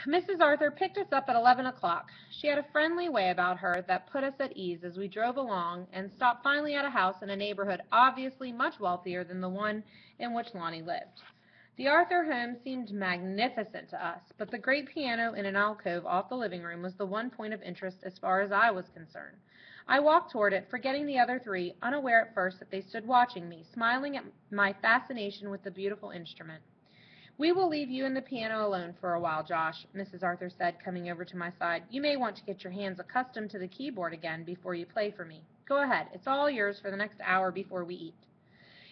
Mrs. Arthur picked us up at 11 o'clock. She had a friendly way about her that put us at ease as we drove along and stopped finally at a house in a neighborhood obviously much wealthier than the one in which Lonnie lived. The Arthur home seemed magnificent to us, but the great piano in an alcove off the living room was the one point of interest as far as I was concerned. I walked toward it, forgetting the other three, unaware at first that they stood watching me, smiling at my fascination with the beautiful instrument. "We will leave you and the piano alone for a while, Josh," Mrs. Arthur said, coming over to my side. "You may want to get your hands accustomed to the keyboard again before you play for me. Go ahead. It's all yours for the next hour before we eat."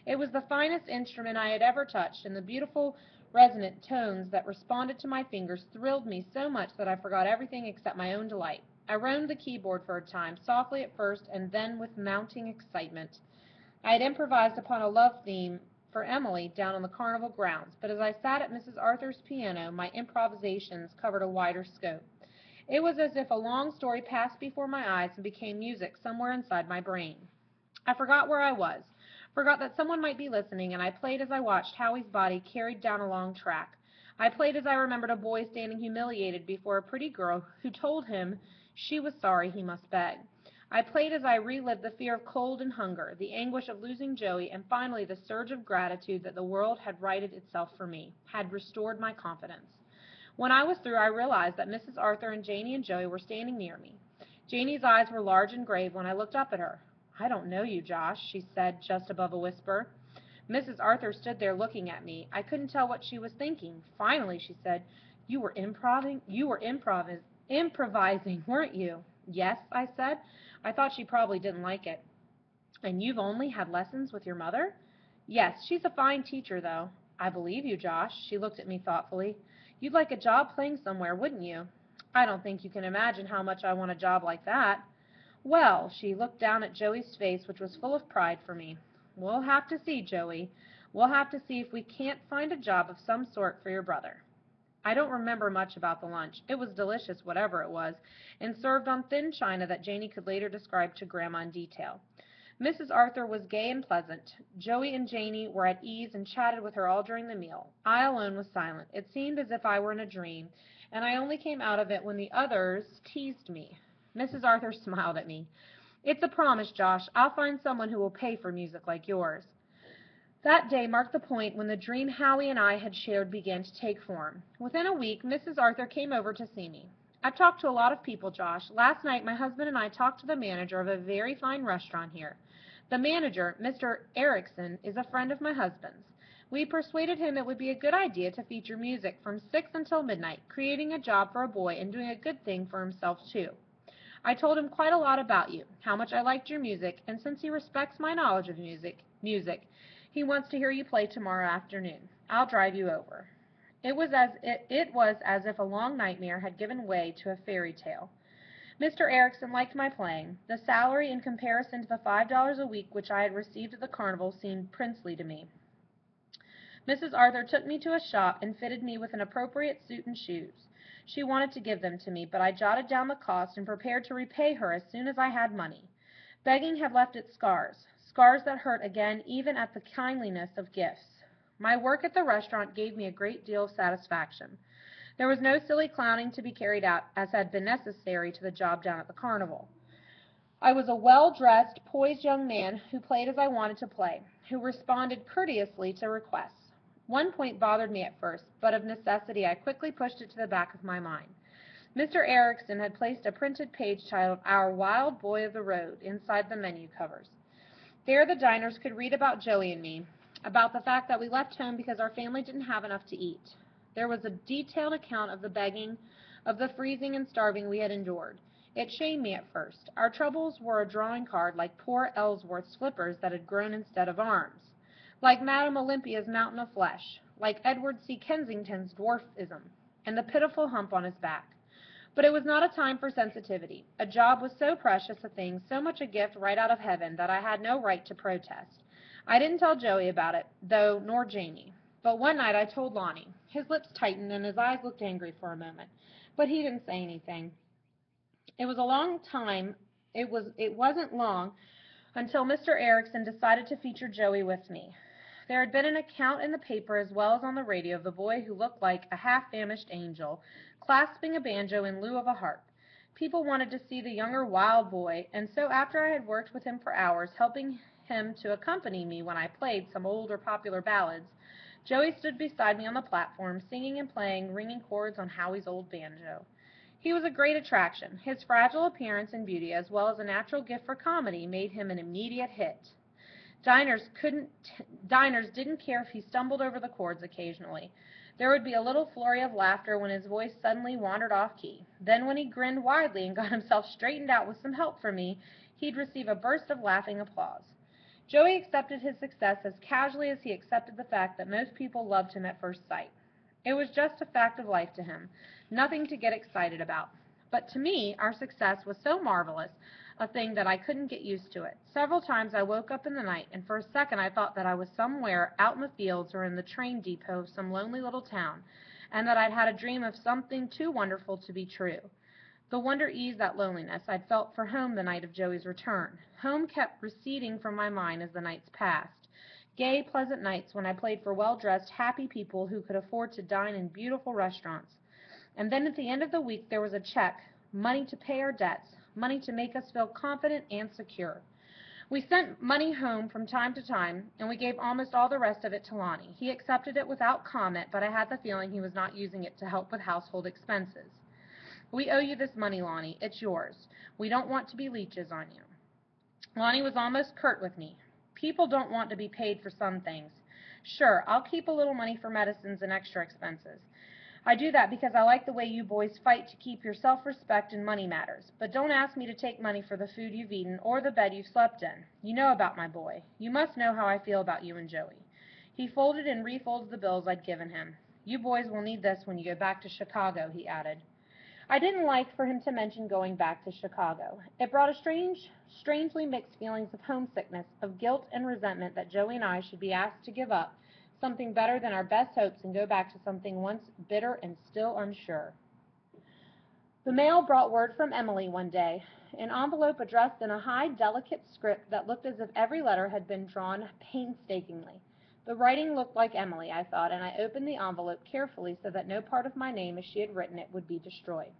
It was the finest instrument I had ever touched, and the beautiful resonant tones that responded to my fingers thrilled me so much that I forgot everything except my own delight. I roamed the keyboard for a time, softly at first and then with mounting excitement. I had improvised upon a love theme for Emily down on the carnival grounds, but as I sat at Mrs. Arthur's piano, my improvisations covered a wider scope. It was as if a long story passed before my eyes and became music somewhere inside my brain. I forgot where I was, forgot that someone might be listening, and I played as I watched Howie's body carried down a long track. I played as I remembered a boy standing humiliated before a pretty girl who told him she was sorry he must beg. I played as I relived the fear of cold and hunger, the anguish of losing Joey, and finally the surge of gratitude that the world had righted itself for me, had restored my confidence. When I was through, I realized that Mrs. Arthur and Janie and Joey were standing near me. Janie's eyes were large and grave when I looked up at her. "I don't know you, Josh," she said just above a whisper. Mrs. Arthur stood there looking at me. I couldn't tell what she was thinking. Finally she said, "You were improvising, weren't you?" "Yes," I said. I thought she probably didn't like it. "And you've only had lessons with your mother?" "Yes, she's a fine teacher, though." "I believe you, Josh." She looked at me thoughtfully. "You'd like a job playing somewhere, wouldn't you?" "I don't think you can imagine how much I want a job like that." "Well," she looked down at Joey's face, which was full of pride for me. "We'll have to see, Joey. We'll have to see if we can't find a job of some sort for your brother." I don't remember much about the lunch. It was delicious, whatever it was, and served on thin china that Janie could later describe to Grandma in detail. Mrs. Arthur was gay and pleasant. Joey and Janie were at ease and chatted with her all during the meal. I alone was silent. It seemed as if I were in a dream, and I only came out of it when the others teased me. Mrs. Arthur smiled at me. "It's a promise, Josh. I'll find someone who will pay for music like yours." That day marked the point when the dream Howie and I had shared began to take form. Within a week, Mrs. Arthur came over to see me. "I've talked to a lot of people, Josh. Last night my husband and I talked to the manager of a very fine restaurant here. The manager, Mr. Erickson, is a friend of my husband's. We persuaded him it would be a good idea to feature music from 6 until midnight, creating a job for a boy and doing a good thing for himself, too. I told him quite a lot about you, how much I liked your music, and since he respects my knowledge of music, he wants to hear you play tomorrow afternoon. I'll drive you over." It was as if a long nightmare had given way to a fairy tale. Mr. Erickson liked my playing. The salary in comparison to the $5 a week which I had received at the carnival seemed princely to me. Mrs. Arthur took me to a shop and fitted me with an appropriate suit and shoes. She wanted to give them to me, but I jotted down the cost and prepared to repay her as soon as I had money. Begging had left its scars, scars that hurt again even at the kindliness of gifts. My work at the restaurant gave me a great deal of satisfaction. There was no silly clowning to be carried out, as had been necessary to the job down at the carnival. I was a well-dressed, poised young man who played as I wanted to play, who responded courteously to requests. One point bothered me at first, but of necessity I quickly pushed it to the back of my mind. Mr. Erickson had placed a printed page titled "Our Wild Boy of the Road" inside the menu covers. There the diners could read about Joey and me, about the fact that we left home because our family didn't have enough to eat. There was a detailed account of the begging, of the freezing and starving we had endured. It shamed me at first. Our troubles were a drawing card like poor Ellsworth's flippers that had grown instead of arms, like Madame Olympia's mountain of flesh, like Edward C. Kensington's dwarfism, and the pitiful hump on his back. But it was not a time for sensitivity. A job was so precious a thing, so much a gift right out of heaven, that I had no right to protest. I didn't tell Joey about it, though, nor Janie. But one night I told Lonnie. His lips tightened and his eyes looked angry for a moment, but he didn't say anything. It was a long time. It wasn't long until Mr. Erickson decided to feature Joey with me. There had been an account in the paper as well as on the radio of the boy who looked like a half-famished angel, clasping a banjo in lieu of a harp. People wanted to see the younger wild boy, and so after I had worked with him for hours, helping him to accompany me when I played some old or popular ballads, Joey stood beside me on the platform, singing and playing ringing chords on Howie's old banjo. He was a great attraction. His fragile appearance and beauty, as well as a natural gift for comedy, made him an immediate hit. Diners didn't care if he stumbled over the chords occasionally. There would be a little flurry of laughter when his voice suddenly wandered off key. Then when he grinned widely and got himself straightened out with some help from me, he'd receive a burst of laughing applause. Joey accepted his success as casually as he accepted the fact that most people loved him at first sight. It was just a fact of life to him, nothing to get excited about. But to me, our success was so marvelous a thing that I couldn't get used to it. Several times I woke up in the night, and for a second I thought that I was somewhere out in the fields or in the train depot of some lonely little town, and that I'd had a dream of something too wonderful to be true. The wonder eased that loneliness I'd felt for home the night of Joey's return. Home kept receding from my mind as the nights passed. Gay, pleasant nights when I played for well-dressed, happy people who could afford to dine in beautiful restaurants. And then at the end of the week there was a check, money to pay our debts, money to make us feel confident and secure. We sent money home from time to time, and we gave almost all the rest of it to Lonnie. He accepted it without comment, but I had the feeling he was not using it to help with household expenses. We owe you this money, Lonnie. It's yours. We don't want to be leeches on you. Lonnie was almost curt with me. People don't want to be paid for some things. Sure, I'll keep a little money for medicines and extra expenses. I do that because I like the way you boys fight to keep your self-respect in money matters. But don't ask me to take money for the food you've eaten or the bed you've slept in. You know about my boy. You must know how I feel about you and Joey. He folded and refolded the bills I'd given him. You boys will need this when you go back to Chicago, he added. I didn't like for him to mention going back to Chicago. It brought a strangely mixed feelings of homesickness, of guilt and resentment that Joey and I should be asked to give up something better than our best hopes and go back to something once bitter and still unsure. The mail brought word from Emily one day, an envelope addressed in a high, delicate script that looked as if every letter had been drawn painstakingly. The writing looked like Emily, I thought, and I opened the envelope carefully so that no part of my name as she had written it would be destroyed.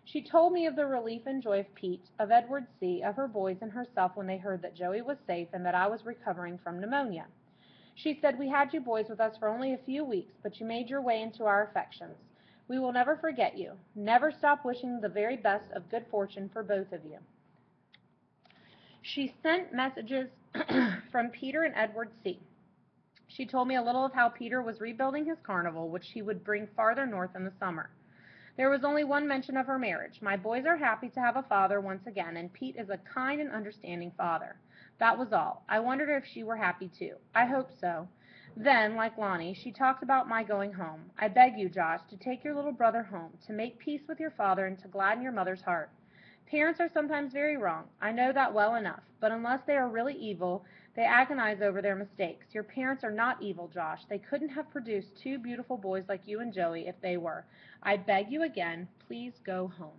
She told me of the relief and joy of Pete, of Edward C., of her boys and herself when they heard that Joey was safe and that I was recovering from pneumonia. She said, we had you boys with us for only a few weeks, but you made your way into our affections. We will never forget you. Never stop wishing the very best of good fortune for both of you. She sent messages from Peter and Edward C. She told me a little of how Peter was rebuilding his carnival, which he would bring farther north in the summer. There was only one mention of her marriage. My boys are happy to have a father once again, and Pete is a kind and understanding father. That was all. I wondered if she were happy too. I hoped so. Then, like Lonnie, she talked about my going home. I beg you, Josh, to take your little brother home, to make peace with your father and to gladden your mother's heart. Parents are sometimes very wrong. I know that well enough. But unless they are really evil, they agonize over their mistakes. Your parents are not evil, Josh. They couldn't have produced two beautiful boys like you and Joey if they were. I beg you again, please go home.